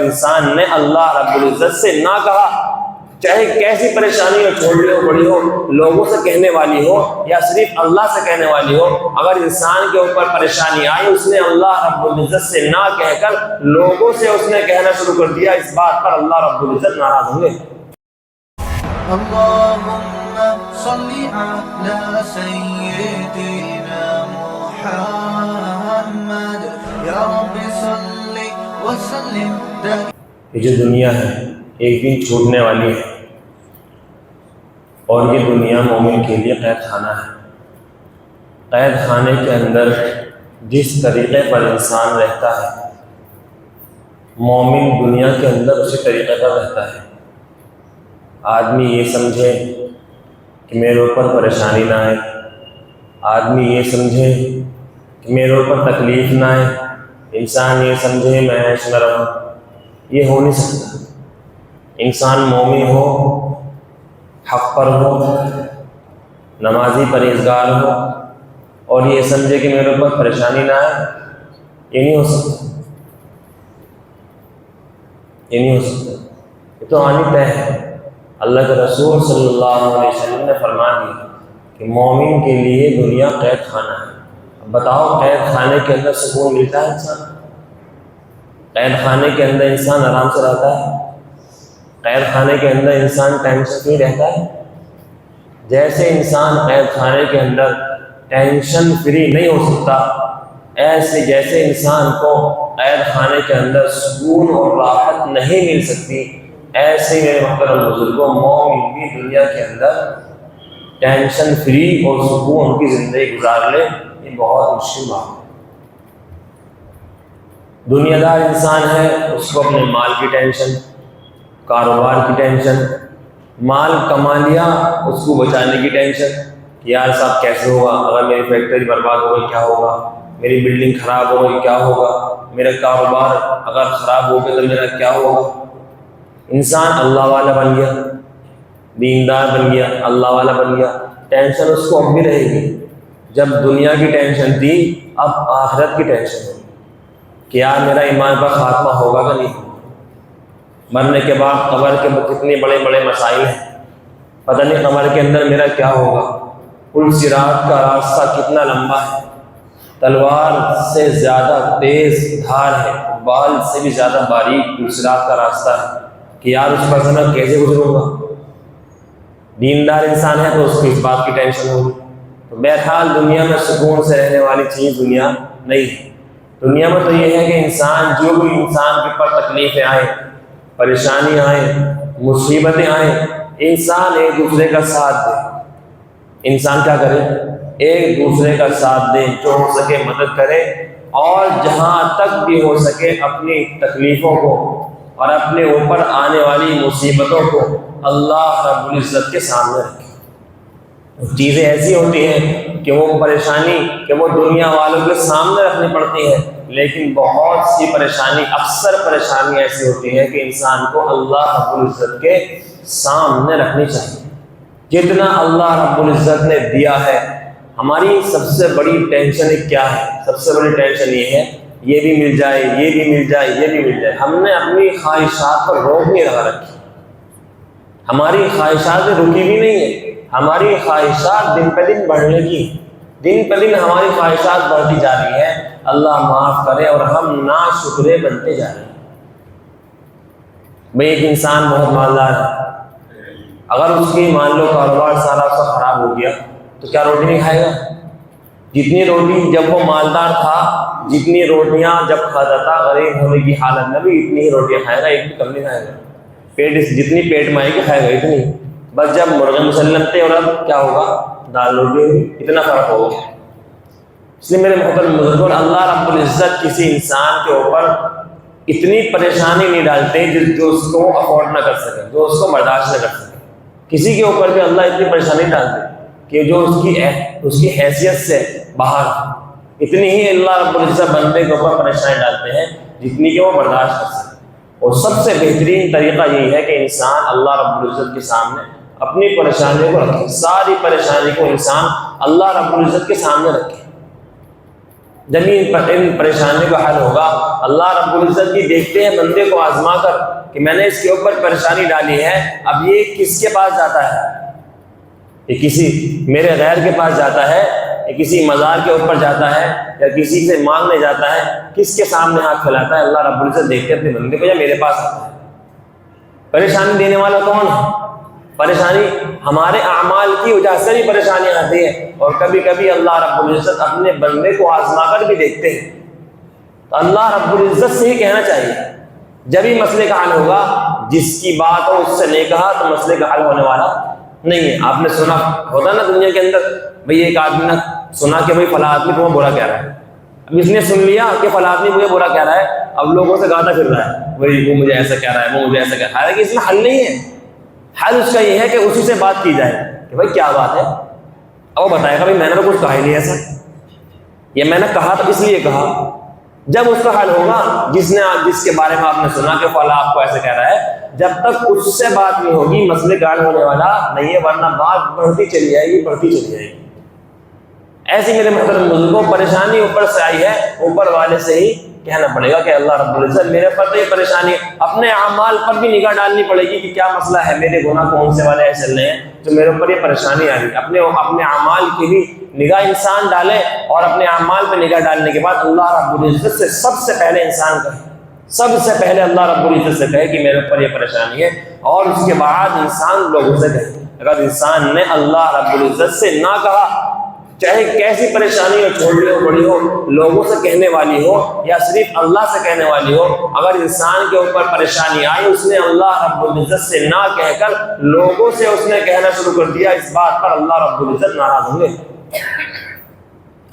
انسان نے اللہ رب العزت سے نہ کہا، چاہے کیسی پریشانی ہو، چھوٹی ہو بڑی ہو، لوگوں سے کہنے والی ہو یا صرف اللہ سے کہنے والی ہو، اگر انسان کے اوپر پریشانی آئی، اس نے اللہ رب العزت سے نہ کہہ کر لوگوں سے اس نے کہنا شروع کر دیا، اس بات پر اللہ رب العزت ناراض ہوں گے۔ اللهم صل على سيدنا محمد يا رب صل وسلم یہ جو دنیا ہے ایک دن چھوٹنے والی ہے، اور یہ دنیا مومن کے لیے قید خانہ ہے۔ قید خانے کے اندر جس طریقے پر انسان رہتا ہے، مومن دنیا کے اندر اسی طریقے پر رہتا ہے۔ آدمی یہ سمجھے کہ میرے اوپر پریشانی نہ آئے، آدمی یہ سمجھے کہ میرے اوپر تکلیف نہ آئے، انسان یہ سمجھے میں عیش میں رہوں، یہ ہو نہیں سکتا۔ انسان مومن ہو، حق پر ہو، نمازی پرہیزگار ہو، اور یہ سمجھے کہ میرے اوپر پریشانی نہ آئے، یہ نہیں ہو سکتا، یہ نہیں ہو سکتا، یہ تو آنی طے ہے۔ اللہ کے رسول صلی اللہ علیہ وسلم نے فرما دیا کہ مومن کے لیے دنیا قید خانہ ہے۔ اب بتاؤ، قید خانے کے اندر سکون ملتا ہے انسان؟ قید خانے کے اندر انسان آرام سے رہتا ہے؟ قید خانے کے اندر انسان ٹینشن فری رہتا ہے؟ جیسے انسان قید خانے کے اندر ٹینشن فری نہیں ہو سکتا، ایسے جیسے انسان کو قید خانے کے اندر سکون اور راحت نہیں مل سکتی، ایسے میرے محترم بزرگوں، مومن بھی دنیا کے اندر ٹینشن فری اور سکون کی زندگی گزار لے، یہ بہت مشکل بات ہے۔ دنیا دار انسان ہے، اس کو اپنے مال کی ٹینشن، کاروبار کی ٹینشن، مال کما لیا اس کو بچانے کی ٹینشن کہ یار صاحب کیسے ہوگا، اگر میری فیکٹری برباد ہو گئی کیا ہوگا، میری بلڈنگ خراب ہو گئی کیا ہوگا، میرا کاروبار اگر خراب ہو گیا تو میرا کیا ہوگا۔ انسان اللہ والا بن گیا، دیندار بن گیا، اللہ والا بن گیا، ٹینشن اس کو اب بھی رہے گی۔ جب دنیا کی ٹینشن تھی، اب آخرت کی ٹینشن ہوگی کہ یار میرا ایمان پر خاتمہ ہوگا کہ نہیں ہوگا، مرنے کے بعد قبر کے کتنے بڑے بڑے مسائل ہیں، پتہ نہیں قبر کے اندر میرا کیا ہوگا، پل صراط کا راستہ کتنا لمبا ہے، تلوار سے زیادہ تیز دھار ہے، بال سے بھی زیادہ باریک پل صراط کا راستہ ہے کہ یار اس پر سے میں کیسے گزروں گا۔ دیندار انسان ہے تو اس کو اس بات کی ٹینشن ہوگی۔ تو بہرحال دنیا میں سکون سے رہنے والی چیز دنیا نہیں ہے۔ دنیا میں تو یہ ہے کہ انسان، جو بھی انسان کے اوپر تکلیفیں آئیں، پریشانی آئیں، مصیبتیں آئیں، انسان ایک دوسرے کا ساتھ دے۔ انسان کیا کرے؟ ایک دوسرے کا ساتھ دے، جو ہو سکے مدد کرے، اور جہاں تک بھی ہو سکے اپنی تکلیفوں کو اور اپنے اوپر آنے والی مصیبتوں کو اللہ رب العزت کے سامنے رکھے۔ چیزیں ایسی ہوتی ہیں کہ وہ پریشانی کہ وہ دنیا والوں کے سامنے رکھنی پڑتی ہے، لیکن بہت سی پریشانی، اکثر پریشانی ایسی ہوتی ہے کہ انسان کو اللہ رب العزت کے سامنے رکھنی چاہیے۔ جتنا اللہ رب العزت نے دیا ہے، ہماری سب سے بڑی ٹینشن کیا ہے؟ سب سے بڑی ٹینشن یہ ہے یہ بھی مل جائے، یہ بھی مل جائے، یہ بھی مل جائے۔ ہم نے اپنی خواہشات پر روک نہیں لگا رکھی، ہماری خواہشات رکی بھی نہیں ہے، ہماری خواہشات دن پہ دن بڑھنے کی، دن پہ دن ہماری خواہشات بڑھتی جا رہی ہے، اللہ معاف کرے، اور ہم ناشکرے بنتے جا رہے ہیں۔ بھئی ایک انسان بہت مالدار ہے، اگر اس کی مان لو کاروبار سارا اس کا خراب ہو گیا تو کیا روٹی نہیں کھائے گا؟ جتنی روٹی جب وہ مالدار تھا، جتنی روٹیاں جب کھاتا تھا غریب ہونے کی حالت میں بھی اتنی ہی روٹیاں کھائے گا، ایک بھی کم نہیں کھائے گا۔ پیٹ جتنی پیٹ میں آئے گی کھائے گا اتنی، بس جب مرغے مسلم تھے اور اب کیا ہوگا، دال روٹی ہوگی، اتنا فرق ہوگا۔ اس لیے میرے محترم بزرگوں، اللہ رب العزت کسی انسان کے اوپر اتنی پریشانی نہیں ڈالتے جو اس کو افورڈ نہ کر سکے، جو اس کو برداشت نہ کر سکے۔ کسی کے اوپر بھی اللہ اتنی پریشانی ڈالتے کہ جو اس کی حیثیت سے باہر، اتنی ہی اللہ رب العزت بندے کے اوپر پریشانی ڈالتے ہیں جتنی کہ وہ برداشت کر سکے۔ اور سب سے بہترین طریقہ یہی ہے کہ انسان اللہ رب العزت کے سامنے اپنی پریشانیوں کو رکھے، ساری پریشانی کو انسان اللہ رب العزت کے سامنے رکھے۔ جب ان پریشانی کا حل ہوگا، اللہ رب العزت کی دیکھتے ہیں بندے کو آزما کر کہ میں نے اس کے اوپر پریشانی ڈالی ہے، اب یہ کس کے پاس جاتا ہے؟ یہ کسی میرے غیر کے پاس جاتا ہے، یا کسی مزار کے اوپر جاتا ہے، یا کسی سے مانگنے جاتا ہے، کس کے سامنے ہاتھ پھیلاتا ہے؟ اللہ رب العزت دیکھتے ہیں اپنے بندے کو، یا میرے پاس آتا ہے۔ پریشانی دینے والا کون ہے؟ پریشانی ہمارے اعمال کی وجہ سے بھی پریشانی آتی ہے، اور کبھی کبھی اللہ رب العزت اپنے بندے کو آزما کر بھی دیکھتے ہیں۔ تو اللہ رب العزت سے ہی کہنا چاہیے، جب ہی مسئلے کا حل ہوگا۔ جس کی بات ہو اس سے نہیں کہا تو مسئلے کا حل ہونے والا نہیں ہے۔ آپ نے سنا ہوتا نا دنیا کے اندر، بھئی ایک آدمی نے سنا کہ بھئی فلاں آدمی تمہیں برا کہہ رہا ہے، اب اس نے سن لیا کہ فلاں آدمی مجھے برا کہہ رہا ہے، اب لوگوں سے گاتا پھر رہا ہے، بھئی وہ مجھے ایسا کہہ رہا ہے، وہ مجھے ایسا کہہ رہا ہے، حالانکہ اس میں حل نہیں ہے۔ حل اس کا یہ ہے کہ اسی سے بات کی جائے کہ بھائی کیا بات ہے، اب وہ بتائے گا بھائی میں نے تو کچھ کہا ہی نہیں ایسا، یا میں نے کہا تو اس لیے کہا۔ جب اس کا حل ہوگا، جس کے بارے میں آپ نے سنا کہ فلاں آپ کو ایسا کہہ رہا ہے، جب تک اس سے بات نہیں ہوگی مسئلے کا حل ہونے والا نہیں ہے، ورنہ بات بڑھتی چلی جائے گی، بڑھتی چلی جائے گی۔ ایسی میرے محترم بزرگوں، پریشانی اوپر سے آئی ہے، اوپر والے سے ہی کہنا پڑے گا کہ اللہ رب العزت میرے پر تو یہ پریشانی ہے۔ اپنے اعمال پر بھی نگاہ ڈالنی پڑے گی کہ کیا مسئلہ ہے، میرے گناہ کون سے والے ایسے چل رہے ہیں جو میرے اوپر یہ پریشانی آ رہی ہے۔ اپنے اعمال کی بھی نگاہ انسان ڈالے، اور اپنے اعمال پہ نگاہ ڈالنے کے بعد اللہ رب العزت سے سب سے پہلے انسان کہے، سب سے پہلے اللہ رب العزت سے کہے کہ میرے اوپر یہ پریشانی ہے، اور اس کے بعد انسان لوگوں سے کہے۔ اگر انسان نے اللہ رب العزت سے نہ کہا، چاہے کیسی پریشانی ہو، چھوٹی ہو بڑی ہو، لوگوں سے کہنے والی ہو یا صرف اللہ سے کہنے والی ہو، اگر انسان کے اوپر پریشانی آئی، اس نے اللہ رب العزت سے نہ کہہ کر لوگوں سے اس نے کہنا شروع کر دیا، اس بات پر اللہ رب العزت ناراض ہوں گے۔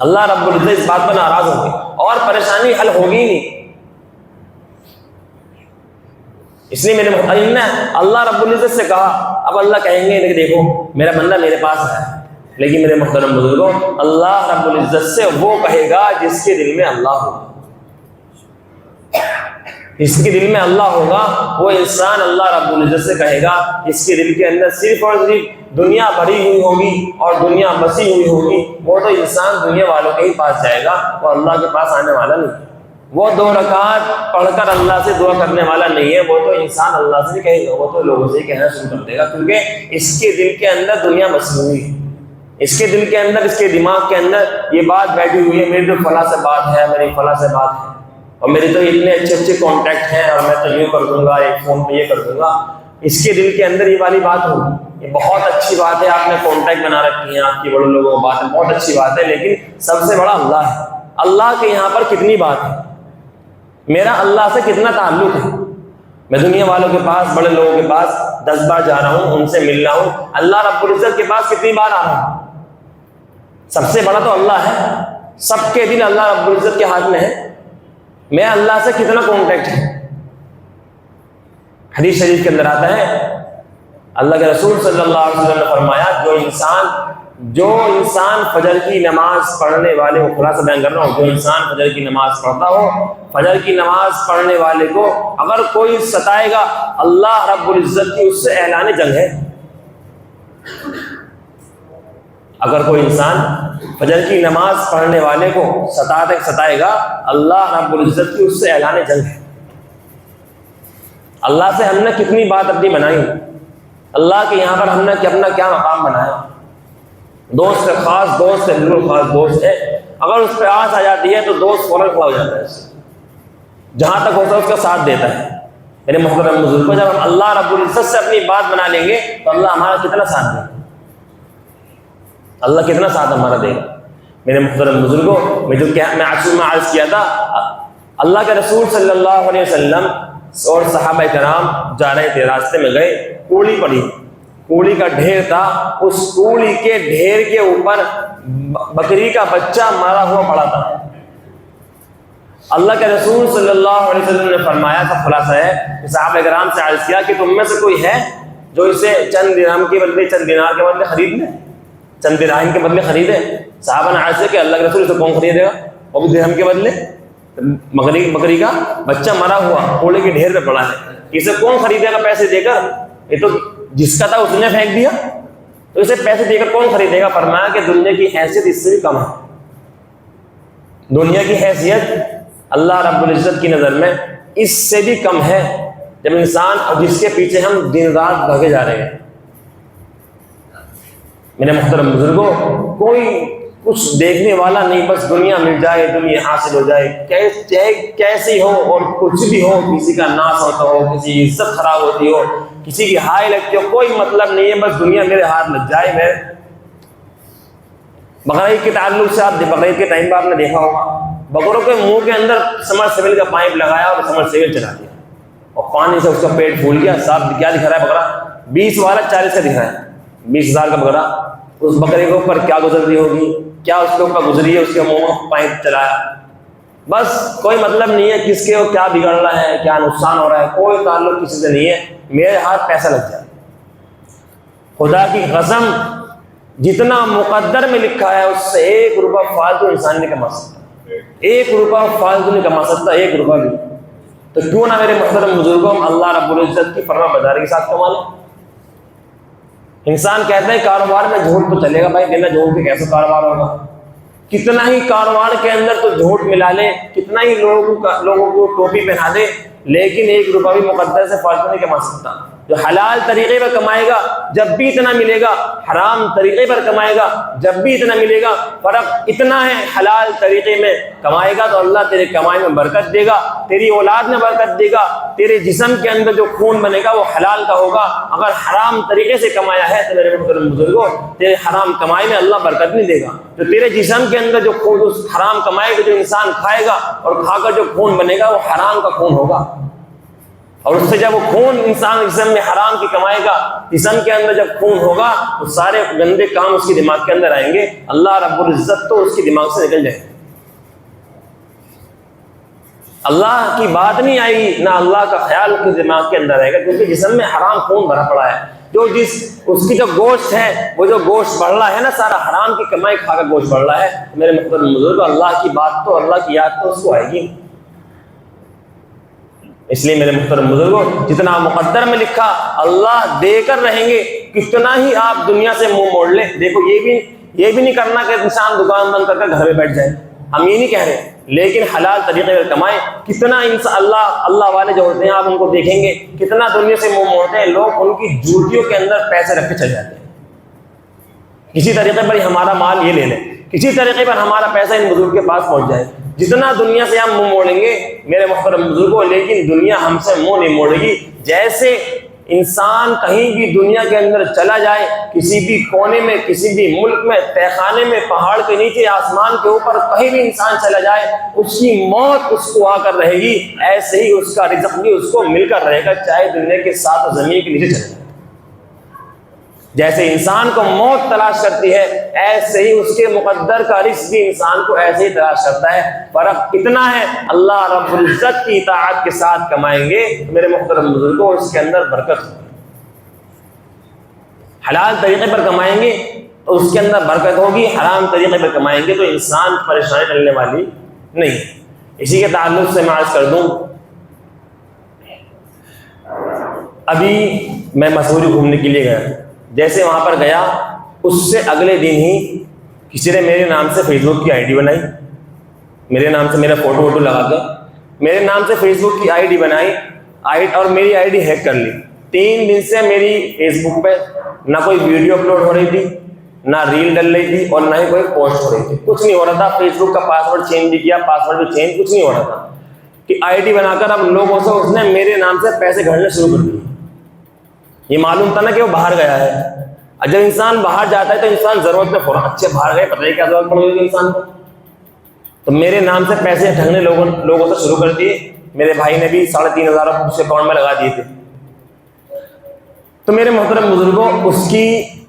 اللہ رب العزت اس بات پر ناراض ہوں گے، اور پریشانی حل ہوگی ہی نہیں۔ اس لیے میرے محترم نے اللہ رب العزت سے کہا، اب اللہ کہیں گے کہ دیکھو میرا بندہ میرے پاس ہے، لیکن میرے محترم بزرگوں، اللہ رب العزت سے وہ کہے گا جس کے دل میں اللہ ہوگا۔ جس کے دل میں اللہ ہوگا وہ انسان اللہ رب العزت سے کہے گا، جس کے دل کے اندر صرف اور صرف دنیا بھری ہوئی ہوگی اور دنیا بسی ہوئی ہوگی، وہ تو انسان دنیا والوں کے ہی پاس جائے گا، وہ اللہ کے پاس آنے والا نہیں۔ وہ 2 رکعت پڑھ کر اللہ سے دعا کرنے والا نہیں ہے، وہ تو انسان اللہ سے کہے گا، وہ تو لوگوں سے کہنا شروع کر دے گا، کیونکہ اس کے دل کے اندر دنیا بسی ہوئی ہے، اس کے دل کے اندر، اس کے دماغ کے اندر یہ بات بیٹھی ہوئی ہے، میری تو فلاں سے بات ہے، میری فلاں سے بات ہے، اور میرے تو اتنے اچھے اچھے کانٹیکٹ ہیں، اور میں تو یہ کر دوں گا، ایک فون پہ یہ کر دوں گا۔ اس کے دل کے اندر یہ والی بات ہوگی، یہ بہت اچھی بات ہے، آپ نے کانٹیکٹ بنا رکھی ہیں، آپ کی بڑے لوگوں کی بات ہے، بہت اچھی بات ہے، لیکن سب سے بڑا اللہ ہے۔ اللہ کے یہاں پر کتنی بات ہے، میرا اللہ سے کتنا تعلق ہے؟ میں دنیا والوں کے پاس، بڑے لوگوں کے پاس 10 بار جا رہا ہوں، ان سے مل رہا ہوں، اللہ رب العزت کے پاس کتنی بار آ رہا ہوں؟ سب سے بڑا تو اللہ ہے، سب کے دل اللہ رب العزت کے ہاتھ میں ہے، میں اللہ سے کتنا کانٹیکٹ ہے۔ حدیث شریف کے اندر آتا ہے، اللہ کے رسول صلی اللہ علیہ وسلم نے فرمایا، جو انسان فجر کی نماز پڑھنے والے کو، خلاصہ بیان کر رہا ہوں، جو انسان فجر کی نماز پڑھتا ہو، فجر کی نماز پڑھنے والے کو اگر کوئی ستائے گا، اللہ رب العزت کی اس سے اعلان جنگ ہے۔ اگر کوئی انسان فجر کی نماز پڑھنے والے کو ستائے گا، اللہ رب العزت کی اس سے اعلان جنگ ہے۔ اللہ سے ہم نے کتنی بات اپنی بنائی، اللہ کے یہاں پر ہم نے اپنا کیا مقام بنایا۔ دوست ہے، خاص دوست ہے، بالکل خاص دوست ہے، اگر اس پہ آس آ جاتی ہے تو دوست فوراً کھڑا ہو جاتا ہے، جہاں تک ہوتا ہے اس کا ساتھ دیتا ہے۔ میرے محترم بزرگوں، جب ہم اللہ رب العزت سے اپنی بات بنا لیں گے تو اللہ ہمارا کتنا ساتھ دے گا، اللہ کتنا ساتھ ہمارا دے گا۔ میرے محترم بزرگوں، میں عرض کیا تھا، اللہ کے رسول صلی اللہ علیہ وسلم اور صحابہ کرام جا رہے تھے، راستے میں گئے، کوڑی پڑی، کوڑی کا ڈھیر تھا، اس کوڑی کے ڈھیر کے اوپر بکری کا بچہ مرا ہوا پڑا تھا۔ اللہ کے رسول صلی اللہ علیہ وسلم نے فرمایا تھا، خلاصہ ہے کہ صحابہ کرام سے عرض کیا کہ تم میں سے کوئی ہے جو اسے چند درہم کے بدلے، چند دینار کے بدلے خرید لے، چند درہم کے بدلے خریدے؟ صحابہ نے عرض کیا کہ اللہ کے رسول سے کون خریدے گا، وہ بھی درہم کے بدلے؟ بکری کا بچہ مرا ہوا کوڑے کے ڈھیر پہ پڑا ہے، اسے کون خریدے گا پیسے دے کر؟ یہ تو جس کا تھا اس نے پھینک دیا، تو اسے پیسے دے کر کون خریدے گا؟ فرمایا کہ دنیا کی حیثیت اس سے بھی کم ہے، دنیا کی حیثیت اللہ رب العزت کی نظر میں اس سے بھی کم ہے جب انسان اور جس کے پیچھے ہم دن رات بھاگے جا رہے ہیں۔ میرے محترم بزرگوں، کوئی کچھ دیکھنے والا نہیں، بس دنیا مل جائے، دنیا حاصل ہو جائے، چاہے کیسی ہو اور کچھ بھی ہو، کسی کا ناس ہوتا ہو، کسی کی عزت خراب ہوتی ہو، کسی کی ہائی لگتی ہو، کوئی مطلب نہیں ہے، بس دنیا میرے ہاتھ لگ جائے۔ میں بقرعید کے تعلق سے آپ بقرعید کے ٹائم پہ آپ نے دیکھا ہوگا، بکروں کے منہ کے اندر سمر سیول کا پائپ لگایا اور سمر سیول چلا دیا اور پانی سے اس کا پیٹ پھول گیا۔ صاحب کیا دکھ رہا ہے بکرا؟ 20 والا 40 کا دکھ رہا ہے، 20,000 کا بکرا۔ اس بکرے کے اوپر کیا گزر رہی ہوگی، کیا اس کے اوپر گزری ہے، اس کے منہ میں پائپ چلایا، بس کوئی مطلب نہیں ہے کس کے کیا بگڑ رہا ہے، کیا نقصان ہو رہا ہے، کوئی تعلق کسی سے نہیں ہے، میرے ہاتھ پیسہ لگ جائے۔ خدا کی قسم، جتنا مقدر میں لکھا ہے اس سے 1 روپیہ فالتو انسان نہیں کما سکتا، 1 روپیہ فالتو نہیں کما سکتا، 1 روپیہ بھی۔ تو کیوں نہ میرے محترم بزرگوں اللہ رب العزت کی فرما برداری کے ساتھ کما لیں۔ انسان کہتا ہے کاروبار میں جھوٹ تو چلے گا، بھائی بنا جھوٹ کے کیسے کاروبار ہوگا؟ کتنا ہی کاروبار کے اندر تو جھوٹ ملا لے، کتنا ہی لوگوں کو ٹوپی پہنا دے، لیکن 1 روپیہ بھی مقدر سے فالتو نہیں کما سکتا۔ جو حلال طریقے پر کمائے گا جب بھی اتنا ملے گا، حرام طریقے پر کمائے گا جب بھی اتنا ملے گا، فرق اتنا ہے، حلال طریقے میں کمائے گا تو اللہ تیرے کمائی میں برکت دے گا، تیری اولاد میں برکت دے گا، تیرے جسم کے اندر جو خون بنے گا وہ حلال کا ہوگا۔ اگر حرام طریقے سے کمایا ہے تو میرے محترم بزرگوں تیرے حرام کمائی میں اللہ برکت نہیں دے گا۔ جو تیرے جسم کے اندر جو خون اس حرام کمائے گا، جو انسان کھائے گا اور کھا کر جو خون بنے گا وہ حرام کا خون ہوگا، اور اس سے جب وہ خون انسان جسم میں حرام کی کمائے گا، جسم کے اندر جب خون ہوگا تو سارے گندے کام اس کے دماغ کے اندر آئیں گے، اللہ رب العزت تو اس کے دماغ سے نکل جائے گا، اللہ کی بات نہیں آئے گی، نہ اللہ کا خیال اس کے دماغ کے اندر آئے گا، کیونکہ جسم میں حرام خون بھرا پڑا ہے۔ اس کی جو گوشت ہے، وہ جو گوشت بڑھ رہا ہے نا، سارا حرام کی کمائی کھا کر گوشت بڑھ رہا ہے۔ میرے محترم بزرگ، اللہ کی بات تو، اللہ کی یاد تو اس کو آئے گی۔ اس لیے میرے محترم بزرگوں، جتنا مقدر میں لکھا اللہ دے کر رہیں گے، کتنا ہی آپ دنیا سے منہ موڑ لیں۔ دیکھو یہ بھی نہیں کرنا کہ انسان دکان بند کر کے گھر میں بیٹھ جائے، ہم یہ نہیں کہہ رہے، لیکن حلال طریقے پر کمائیں۔ کتنا انسان اللہ والے جو ہوتے ہیں آپ ان کو دیکھیں گے کتنا دنیا سے منہ موڑتے ہیں، لوگ ان کی جوتیوں کے اندر پیسے رکھ کے چلے جاتے ہیں، کسی طریقے پر ہمارا مال یہ لے لیں، کسی طریقے پر ہمارا پیسہ ان بزرگ کے پاس پہنچ جائے۔ جتنا دنیا سے ہم منہ موڑیں گے میرے محترم بزرگوں، لیکن دنیا ہم سے منہ نہیں موڑے گی۔ جیسے انسان کہیں بھی دنیا کے اندر چلا جائے، کسی بھی کونے میں، کسی بھی ملک میں، تہہ خانے میں، پہاڑ کے نیچے، آسمان کے اوپر، کہیں بھی انسان چلا جائے، اس کی موت اس کو آ کر رہے گی، ایسے ہی اس کا رزق بھی اس کو مل کر رہے گا، چاہے دنیا کے ساتھ زمین کے نیچے چلے جائے۔ جیسے انسان کو موت تلاش کرتی ہے، ایسے ہی اس کے مقدر کا رزق بھی انسان کو ایسے ہی تلاش کرتا ہے۔ فرق اتنا ہے، اللہ رب العزت کی اطاعت کے ساتھ کمائیں گے میرے محترم بزرگوں، اس کے اندر برکت ہوگی۔ حلال طریقے پر کمائیں گے تو اس کے اندر برکت ہوگی، حرام طریقے پر کمائیں گے تو انسان پریشانی ٹلنے والی نہیں۔ اسی کے تعلق سے میں عرض کر دوں، ابھی میں مسوری گھومنے کے لیے گیا، جیسے وہاں پر گیا اس سے اگلے دن ہی کسی نے میرے نام سے فیس بک کی آئی ڈی بنائی، میرے نام سے میرا فوٹو ووٹو لگا کے میرے نام سے فیس بک کی آئی ڈی بنائی اور میری آئی ڈی ہیک کر لی۔ 3 دن سے میری فیس بک پہ نہ کوئی ویڈیو اپلوڈ ہو رہی تھی، نہ ریل ڈل رہی تھی، اور نہ ہی کوئی پوسٹ ہو رہی تھی، کچھ نہیں ہو رہا تھا۔ فیس بک کا پاسورڈ چینج بھی کیا، پاسورڈ بھی چینج، کچھ نہیں ہو رہا تھا کہ آئی ڈی بنا کر اب لوگوں سے اس نے میرے نام سے پیسے گھڑنے شروع کر دیے۔ یہ معلوم تھا نا کہ وہ باہر گیا ہے، اور جب انسان باہر جاتا ہے تو انسان ضرورت میں فوراً اچھے باہر گئے، پتہ نہیں کیا ضرورت پڑ گئی انسان کو، تو میرے نام سے پیسے ٹھگنے لوگوں سے شروع کر دیے۔ میرے بھائی نے بھی 3,500 اس اکاؤنٹ میں لگا دیے تھے۔ تو میرے محترم بزرگوں، اس کی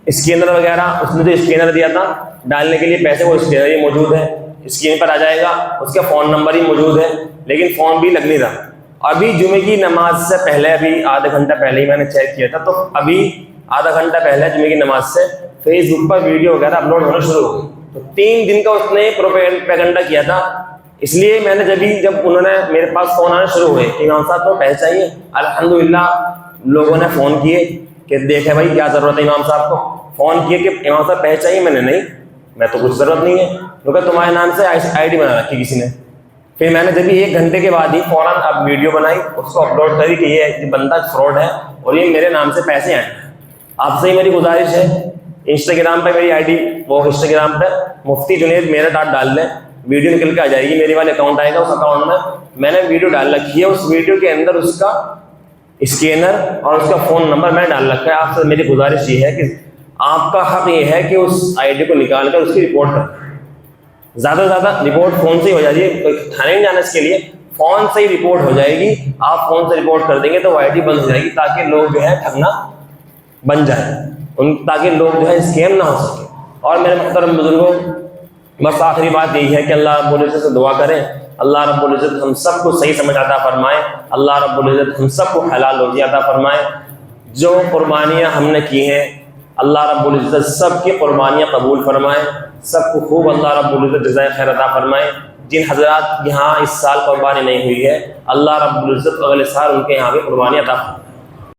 اسکینر وغیرہ، اس نے جو اسکینر دیا تھا ڈالنے کے لیے پیسے، وہ اسکینر ہی موجود ہے، اسکرین پر آ جائے گا، اس کا فون نمبر ہی موجود ہے، لیکن فون بھی لگ نہیں رہا۔ ابھی جمعے کی نماز سے پہلے، ابھی آدھا گھنٹہ پہلے ہی میں نے چیک کیا تھا، تو ابھی آدھا گھنٹہ پہلے جمعے کی نماز سے فیس بک پر ویڈیو وغیرہ اپلوڈ ہونا شروع ہو گئی۔ تو 3 دن کا اس نے پروپیگنڈا کیا تھا۔ اس لیے میں نے جب انہوں نے میرے پاس فون آنا شروع ہوئے کہ امام صاحب کو پیسے چاہیے، الحمدللہ لوگوں نے فون کیے کہ دیکھے بھائی کیا ضرورت ہے امام صاحب کو، فون کیے کہ امام صاحب پیسے چاہیے، میں نے نہیں، میں تو کچھ ضرورت نہیں ہے. تو کہا تمہارے نام سے آئی ڈی بنا رکھی کسی نے. پھر میں نے جب 1 گھنٹے کے بعد ہی فوراً اب ویڈیو بنائی, اس کو اپلوڈ کری کہ یہ بندہ فراڈ ہے اور یہ میرے نام سے پیسے آئے. آپ سے ہی میری گزارش ہے, انسٹاگرام پہ میری آئی ڈی, وہ انسٹاگرام پہ مفتی جنید میرٹ آرٹ ڈال لیں, ویڈیو نکل کے آ جائے گی, میرے والے اکاؤنٹ آئے گا, اس اکاؤنٹ میں نے ویڈیو ڈال رکھی ہے, اس ویڈیو کے اندر اس کا اسکینر اور اس کا فون نمبر میں نے ڈال رکھا ہے. آپ سے میری گزارش یہ ہے کہ آپ کا حق یہ ہے کہ اس آئی ڈی کو نکال کر اس کی رپورٹ کریں. زیادہ سے زیادہ رپورٹ فون سے ہی ہو جائے گی, کوئی تھانے نہیں جانا اس کے لیے, فون سے ہی رپورٹ ہو جائے گی. آپ فون سے رپورٹ کر دیں گے تو وہ آئی ڈی بند ہو جائے گی, تاکہ لوگ جو ہے ٹھگنا بن جائیں, تاکہ لوگ جو ہے اسکیم نہ ہو سکے. اور میرے محترم بزرگوں, بس آخری بات یہی ہے کہ اللہ رب العزت سے دعا کریں, اللہ رب العزت ہم سب کو صحیح سمجھ عطا فرمائے, اللہ رب العزت ہم سب کو حلال روزی عطا فرمائے. جو قربانیاں ہم نے کی ہیں اللہ رب العزت سب کی قربانیاں قبول فرمائے, سب کو خوب اللہ رب العزت جزائے خیر عطا فرمائے. جن حضرات یہاں اس سال قربانی نہیں ہوئی ہے اللہ رب العزت اگلے سال ان کے یہاں بھی قربانی عطا فرمائے.